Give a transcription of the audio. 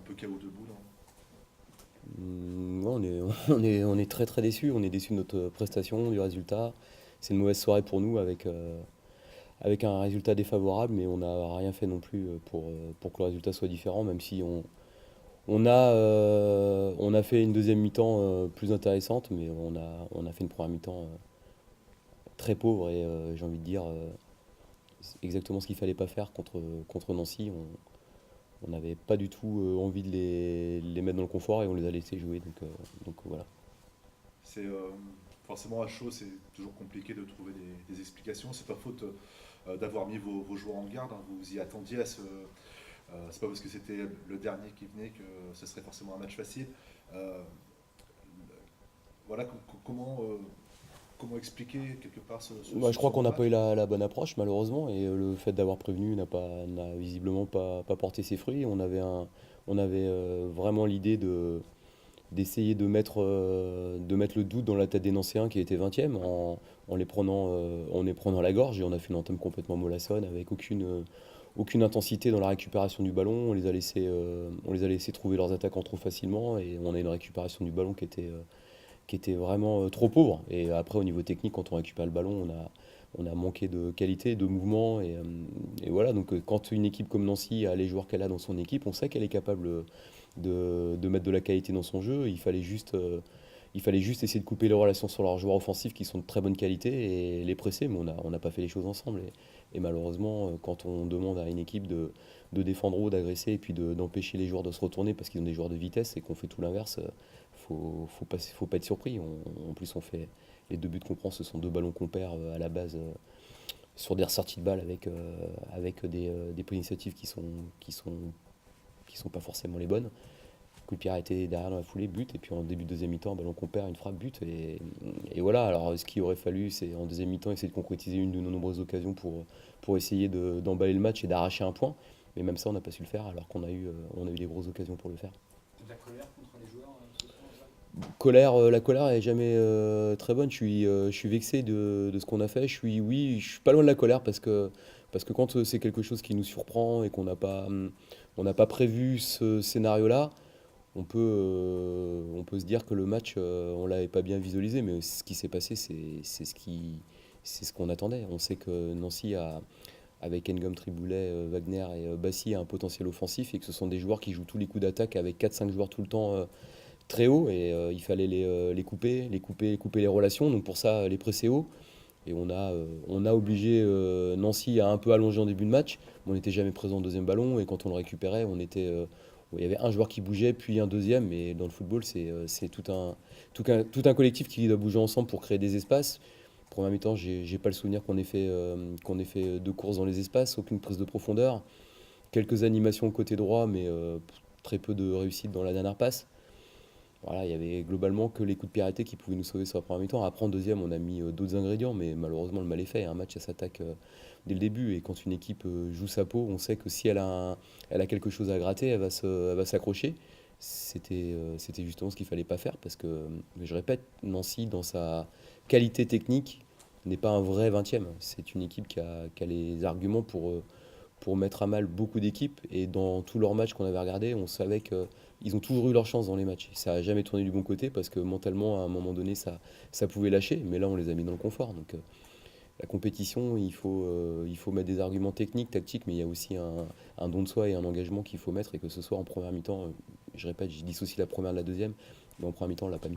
un peu KO debout, non? Ouais, on est très très déçus. On est déçus de notre prestation, du résultat. C'est une mauvaise soirée pour nous avec un résultat défavorable, mais on n'a rien fait non plus pour que le résultat soit différent, même si on a fait une deuxième mi-temps plus intéressante, mais on a fait une première mi-temps très pauvre et j'ai envie de dire c'est exactement ce qu'il fallait pas faire contre Nancy. On n'avait pas du tout envie de les mettre dans le confort et on les a laissés jouer. Donc voilà. C'est forcément à chaud, c'est toujours compliqué de trouver des explications. C'est pas faute d'avoir mis vos joueurs en garde, hein. Vous y attendiez à ce. C'est pas parce que c'était le dernier qui venait que ce serait forcément un match facile. Euh, voilà, comment expliquer quelque part Bah, je ce crois qu'on n'a pas eu non-match? la bonne approche malheureusement et le fait d'avoir prévenu n'a visiblement pas porté ses fruits. On avait vraiment l'idée d'essayer de mettre le doute dans la tête des Nancéens qui étaient 20e en les prenant à la gorge et on a fait une entame complètement mollassonne avec aucune intensité dans la récupération du ballon. On les a laissés trouver leurs attaquants trop facilement et on a une récupération du ballon qui était vraiment trop pauvre. Et après, au niveau technique, quand on récupère le ballon, on a manqué de qualité, de mouvement. Et voilà, donc quand une équipe comme Nancy a les joueurs qu'elle a dans son équipe, on sait qu'elle est capable de mettre de la qualité dans son jeu. Il fallait juste essayer de couper les relations sur leurs joueurs offensifs qui sont de très bonne qualité et les presser, mais on n'a pas fait les choses ensemble. Et malheureusement, quand on demande à une équipe de défendre haut, d'agresser et puis d'empêcher les joueurs de se retourner parce qu'ils ont des joueurs de vitesse et qu'on fait tout l'inverse, faut pas être surpris. En plus, on fait les deux buts qu'on prend, ce sont deux ballons qu'on perd à la base sur des ressorties de balles avec des initiatives qui sont pas forcément les bonnes. Coup de pied arrêté derrière dans la foulée, but, et puis en début de deuxième mi-temps, ballon qu'on perd, une frappe, but, et voilà. Alors ce qu'il aurait fallu, c'est en deuxième mi-temps essayer de concrétiser une de nos nombreuses occasions pour essayer d'emballer le match et d'arracher un point, mais même ça, on n'a pas su le faire alors on a eu des grosses occasions pour le faire. De la colère contre les joueurs ce soir, Jacques? La colère est jamais très bonne. Je suis vexé de ce qu'on a fait. Oui, je suis pas loin de la colère parce que quand c'est quelque chose qui nous surprend et on n'a pas prévu ce scénario-là, on peut se dire que le match, on l'avait pas bien visualisé, mais ce qui s'est passé, c'est ce qu'on attendait. On sait que avec Ngom, Triboulet, Wagner et Bassi, a un potentiel offensif et que ce sont des joueurs qui jouent tous les coups d'attaque avec 4 5 joueurs tout le temps très haut et il fallait couper les relations. Donc pour ça, les presser haut. Et on a obligé Nancy à un peu allonger en début de match, mais on n'était jamais présent au deuxième ballon. Et quand on le récupérait, il y avait un joueur qui bougeait, puis un deuxième. Mais dans le football, c'est tout un collectif qui doit bouger ensemble pour créer des espaces. Première mi-temps, j'ai pas le souvenir qu'on ait fait deux courses dans les espaces, aucune prise de profondeur. Quelques animations côté droit, mais très peu de réussite dans la dernière passe. Voilà, il y avait globalement que les coups de pied arrêtés qui pouvaient nous sauver sur la première mi-temps. Après, en deuxième, on a mis d'autres ingrédients, mais malheureusement, le mal est fait. Un match, ça s'attaque dès le début. Et quand une équipe joue sa peau, on sait que si elle a quelque chose à gratter, elle va s'accrocher. C'était justement ce qu'il fallait pas faire parce que, je répète, Nancy, dans sa qualité technique, n'est pas un vrai 20e. C'est une équipe qui a les arguments pour mettre à mal beaucoup d'équipes. Et dans tous leurs matchs qu'on avait regardés, on savait qu'ils ont toujours eu leur chance dans les matchs. Ça n'a jamais tourné du bon côté parce que mentalement, à un moment donné, ça pouvait lâcher. Mais là, on les a mis dans le confort. Donc la compétition, il faut mettre des arguments techniques, tactiques, mais il y a aussi un don de soi et un engagement qu'il faut mettre. Et que ce soit en première mi-temps, je répète, je dissocie la première de la deuxième, mais en première mi-temps, on l'a pas mis.